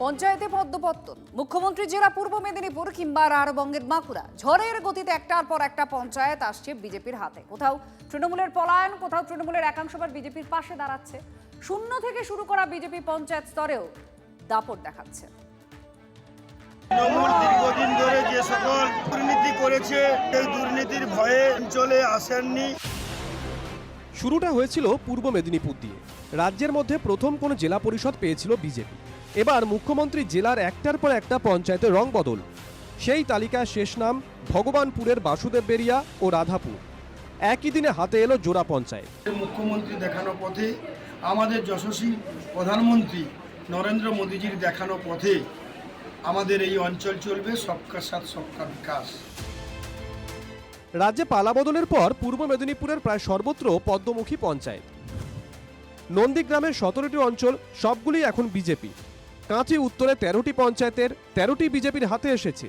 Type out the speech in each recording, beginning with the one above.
পঞ্চায়েতে পদ্মপত্তন, মুখ্যমন্ত্রী জেলা পূর্ব মেদিনীপুর কিংবা রাঢ়বঙ্গের বাঁকুড়া, ঝড়ের গতিতে একটার পর একটা পঞ্চায়েত আসছে বিজেপির হাতে। কোথাও তৃণমূলের পলায়ন, কোথাও তৃণমূলের একাংশ আবার বিজেপির পাশে দাঁড়াচ্ছে। শূন্য থেকে শুরু করা বিজেপি পঞ্চায়েত স্তরেও দাপট দেখাচ্ছে। তৃণমূল দীর্ঘদিন ধরে যে সকল দুর্নীতি করেছে, এই দুর্নীতির ভয়ে অঞ্চলে আসেননি। শুরুটা হয়েছিল পূর্ব মেদিনীপুর দিয়ে। রাজ্যের মধ্যে প্রথম কোন জেলা পরিষদ পেয়েছিল বিজেপি। এবার মুখ্যমন্ত্রী জেলার একটার পর একটা পঞ্চায়েতের রং বদল। সেই তালিকায় শেষ নাম ভগবানপুরের বাসুদেব বেরিয়া ও রাধাপুর। একই দিনে হাতে এলো জোড়া পঞ্চায়েত। মুখ্যমন্ত্রী দেখানো পথে, আমাদের যশস্বী প্রধানমন্ত্রী নরেন্দ্র মোদীজির দেখানো পথে আমাদের এই অঞ্চল চলবে সবকা সাথ সবকা বিকাশ। রাজ্যে পালাবদলের পর পূর্ব মেদিনীপুরের প্রায় সর্বত্র পদ্মমুখী পঞ্চায়েত। নন্দীগ্রামের 17টি অঞ্চল সবগুলি এখন বিজেপি। কাঁচি উত্তরে 13টি পঞ্চায়েতের 13টি বিজেপির হাতে এসেছে।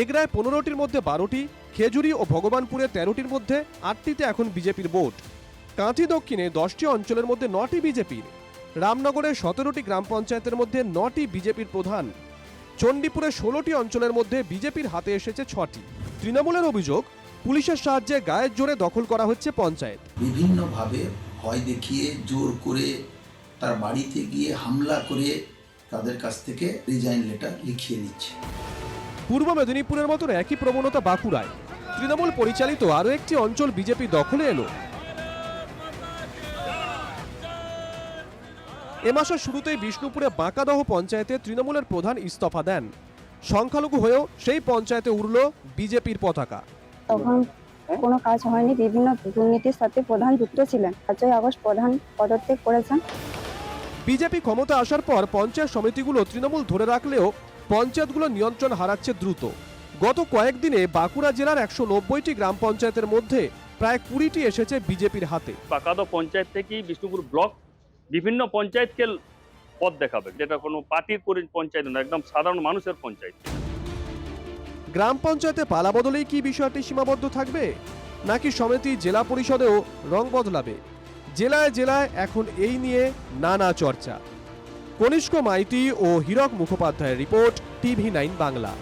এগরায় 15টির মধ্যে 12টি, খেজুরি ও ভগবানপুরে 13টির মধ্যে 8টিতে এখন বিজেপির ভোট। কাঁচি দক্ষিণে 10টি অঞ্চলের মধ্যে 9টি বিজেপির। রামনগরের 17টি গ্রাম পঞ্চায়েতের মধ্যে 9টি বিজেপির প্রধান। চণ্ডীপুরে 16টি অঞ্চলের মধ্যে বিজেপির হাতে এসেছে 6টি। তৃণমূলের অভিযোগ, পুলিশের সাহায্যে গায়ের জোরে দখল করা হচ্ছে পঞ্চায়েত। বিভিন্নভাবে ভয় দেখিয়ে, জোর করে, তার বাড়িতে গিয়ে হামলা করে তাদের কাছ থেকে রিজাইন লেটার লিখিয়ে নিচ্ছে। পূর্ব মেদিনীপুরের মতো একই প্রবণতা বাঁকুড়ায়। তৃণমূল পরিচালিত আরও একটি অঞ্চল বিজেপি দখলে এলো। এ মাসের শুরুতেই বিষ্ণুপুরে বাঁকাদহ পঞ্চায়েতে তৃণমূলের প্রধান ইস্তফা দেন। সংখ্যালঘু হয়েও সেই পঞ্চায়েতে উড়ল বিজেপির পতাকা। তখন কোনো কাজ হয়নি, বিভিন্ন দুর্নীতির সাথে প্রধান যুক্ত ছিলেন। 5ই আগস্ট প্রধান পদত্যাগ করেছেন। বিজেপি ক্ষমতা আসার পর পঞ্চায়েত সমিতিগুলো তৃণমূল ধরে রাখলেও পঞ্চায়েতগুলো নিয়ন্ত্রণ হারাচ্ছে দ্রুত। গত কয়েকদিনে বাঁকুড়া জেলার 190টি গ্রাম পঞ্চায়েতের মধ্যে প্রায় 20টি এসেছে বিজেপির হাতে। বাঁকাদহ পঞ্চায়েত থেকেই বিষ্ণুপুর ব্লক বিভিন্ন পঞ্চায়েতকে পদ দেখাবে, যেটা কোনো পার্টির করে পঞ্চায়েত না, একদম সাধারণ মানুষের পঞ্চায়েত। গ্রাম পঞ্চায়েতে পালা বদলেই কি বিষয়টি সীমাবদ্ধ থাকবে, নাকি সমিতি জেলা পরিষদেও রং বদলাবে? জেলায় জেলায় এখন এই নিয়ে নানা চর্চা। কনিষ্ক মাইতি ও হীরক মুখোপাধ্যায়ের রিপোর্ট, TV9 বাংলা।